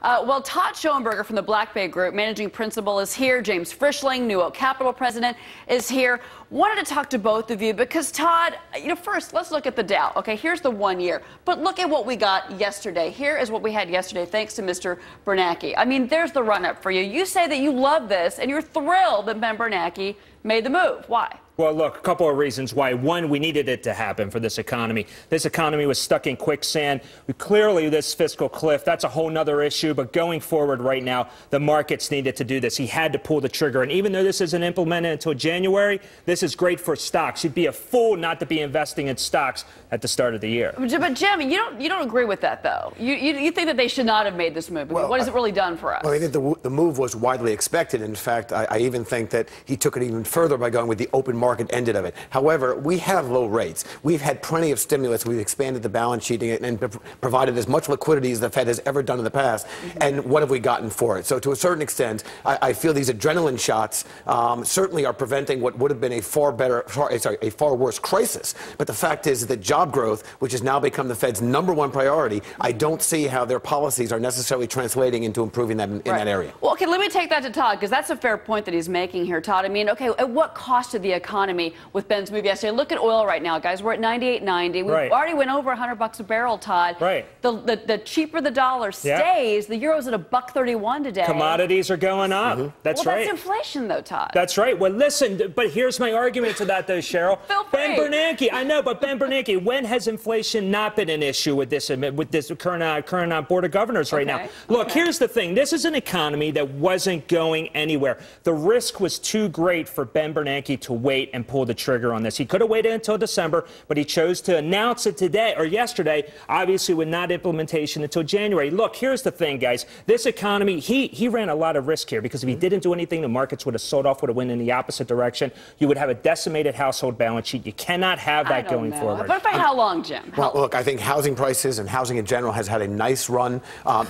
Well, Todd Schoenberger from the Black Bay Group, managing principal, is here. James Frischling, NewOak Capital president, is here. Wanted to talk to both of you because, Todd, first, let's look at the Dow. Okay, here's the 1 year. But look at what we got yesterday. Here is what we had yesterday, thanks to Mr. Bernanke. I mean, there's the run-up for you. You say that you love this, and you're thrilled that Ben Bernanke made the move. Why? Well, look, a couple of reasons why. One, we needed it to happen for this economy. This economy was stuck in quicksand. Clearly, this fiscal cliff, that's a whole nother issue. But going forward right now, the markets needed to do this. He had to pull the trigger. And even though this isn't implemented until January, this is great for stocks. You'd be a fool not to be investing in stocks at the start of the year. But, Jim, you don't agree with that, though. You think that they should not have made this move. Well, what has it really done for us? Well, I think the move was widely expected. In fact, I even think that he took it even further by going with the open market ended of it. However, we have low rates. We've had plenty of stimulus. We've expanded the balance sheet and provided as much liquidity as the Fed has ever done in the past. And what have we gotten for it? So to a certain extent, I feel these adrenaline shots certainly are preventing what would have been a far worse crisis. But the fact is that job growth, which has now become the Fed's #1 priority, I don't see how their policies are necessarily translating into improving that in that area. Well, okay, let me take that to Todd, because that's a fair point that he's making here, Todd. I mean, okay, at what cost to the economy with Ben's move yesterday? Look at oil right now, guys. We're at 98.90. We already went over $100 a barrel, Todd. Right. The cheaper the dollar stays, the euro's at $1.31 today. Commodities are going up. That's right. That's inflation, though, Todd. That's right. Well, listen, but here's my argument to that, though, Cheryl. Ben Bernanke, I know, but Ben Bernanke, when has inflation not been an issue with this current Board of Governors right now? Look, here's the thing. This is an economy that wasn't going anywhere. The risk was too great for Ben Bernanke to wait and pull the trigger on this. He could have waited until December, but he chose to announce it today or yesterday, obviously with not implementation until January. Look, here's the thing, guys. This economy, he ran a lot of risk here because if he didn't do anything, the markets would have sold off, would have went in the opposite direction. You would have a decimated household balance sheet. You cannot have that going forward. But for how long, Jim? Well, look, I think housing prices and housing in general has had a nice run.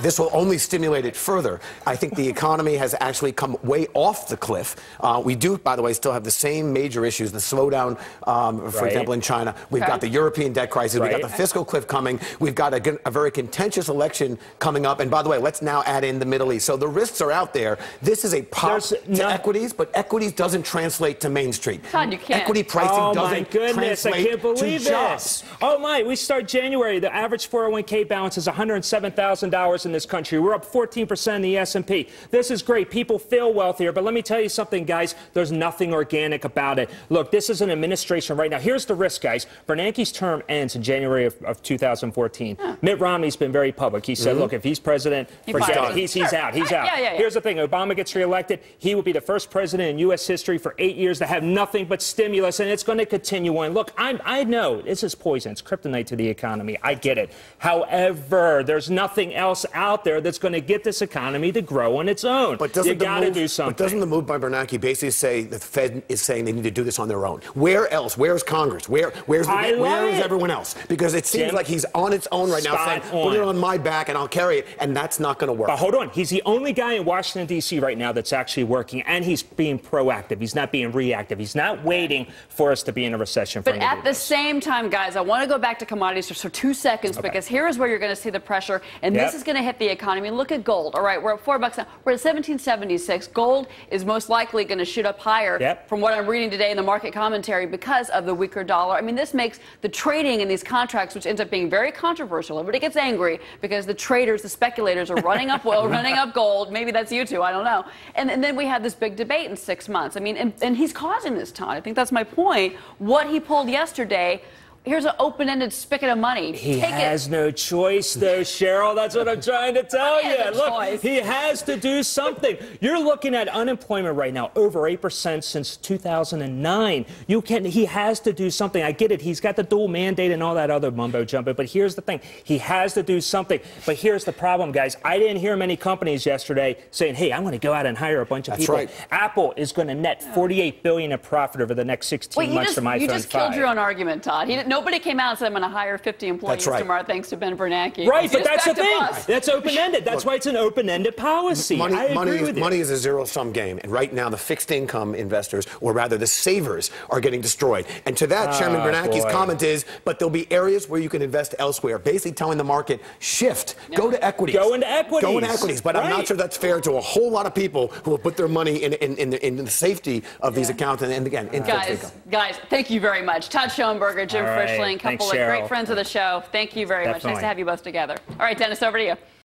This will only stimulate it further. I think the economy has actually come way off the cliff. We do, by the way, still have the same major issues, the slowdown, for example, in China. We've got the European debt crisis. We've got the fiscal cliff coming. We've got a very contentious election coming up. And by the way, let's now add in the Middle East. So the risks are out there. This is a pop to equities, but equities doesn't translate to Main Street. Todd, you can't. Equity pricing doesn't translate I can't believe to jobs. Oh, my. We start January. The average 401k balance is $107,000 in this country. We're up 14% in the S&P. This is great. People feel wealthier. But let me tell you something, guys. There's nothing organic about it. Look, this is an administration right now. Here's the risk, guys. Bernanke's term ends in January of 2014. Mitt Romney's been very public. He said, look, if he's president, forget it. He's out. He's out. Here's the thing. Obama gets reelected. He will be the first president in U.S. history for 8 years to have nothing but stimulus, and it's going to continue on. Look, I know this is poison. It's kryptonite to the economy. I get it. However, there's nothing else out there that's going to get this economy to grow on its own. But you got to do something. But doesn't the move by Bernanke basically say the Fed is saying they need to do this on their own? Where else? Where's Congress? Where is everyone else? Because it seems like he's on its own right now, saying, put it on my back and I'll carry it, and that's not going to work. But hold on. He's the only guy in Washington, D.C. right now that's actually working, and he's being proactive. He's not being reactive. He's not waiting for us to be in a recession. But at the same time, guys, I want to go back to commodities for 2 seconds because here is where you're going to see the pressure, and this is going to hit the economy. Look at gold. All right, we're at $4 now. We're at 1776. Gold is most likely going to shoot up higher from what I'm reading today in the market commentary because of the weaker dollar. I mean, this makes the trading in these contracts, which ends up being very controversial. Everybody gets angry because the traders, the speculators are running up oil, running up gold. Maybe that's you two. I don't know. And then we have this big debate in 6 months. I mean, and he's causing this, Todd. I think that's my point. What he pulled yesterday. Here's an open-ended spigot of money. He has no choice, though, Cheryl. That's what I'm trying to tell you. Look, he has to do something. You're looking at unemployment right now, over 8% since 2009. He has to do something. I get it. He's got the dual mandate and all that other mumbo-jumbo. But here's the thing. He has to do something. But here's the problem, guys. I didn't hear many companies yesterday saying, hey, I'm going to go out and hire a bunch of people. Right. Apple is going to net $48 billion in profit over the next 16 months from iPhone 5. You just killed your own argument, Todd. He didn't. nobody came out and said I'm going to hire 50 employees tomorrow thanks to Ben Bernanke. Right, but that's the thing. That's open-ended. That's why it's an open-ended policy. Money is a zero-sum game, and right now the fixed income investors, or rather the savers, are getting destroyed. And to that, Chairman Bernanke's comment is, but there'll be areas where you can invest elsewhere, basically telling the market, shift, go to equities. Go into equities. Go into equities. But I'm not sure that's fair to a whole lot of people who will put their money in the safety of these accounts and again, in fixed income. Guys, thank you very much. Todd Schoenberger, Jim Frischling, couple of great friends of the show. Thank you very much. Nice to have you both together. All right, Dennis, over to you.